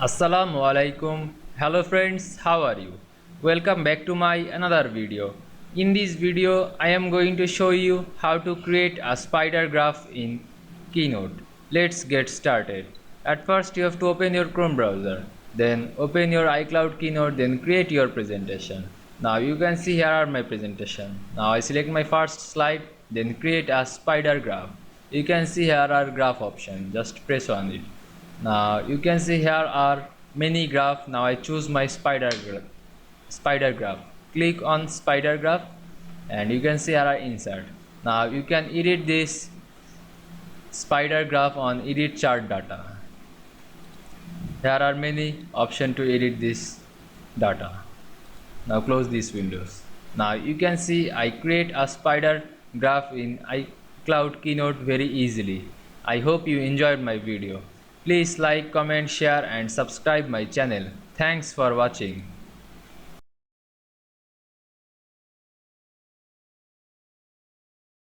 Assalamu Walaikum. Hello friends, how are you? Welcome back to my another video. In this video I am going to show you how to create a spider graph in Keynote. Let's get started. At first you have to open your Chrome browser, then open your iCloud Keynote, then create your presentation. Now you can see here are my presentation. Now I select my first slide, then create a spider graph. You can see here are graph option, just press on it. Now you can see here are many graph. Now I choose my spider graph. Click on spider graph and you can see here are insert. Now you can edit this spider graph on edit chart data. There are many options to edit this data. Now close these windows. Now you can see I create a spider graph in iCloud Keynote very easily. I hope you enjoyed my video. Please like, comment, share and subscribe my channel. Thanks for watching.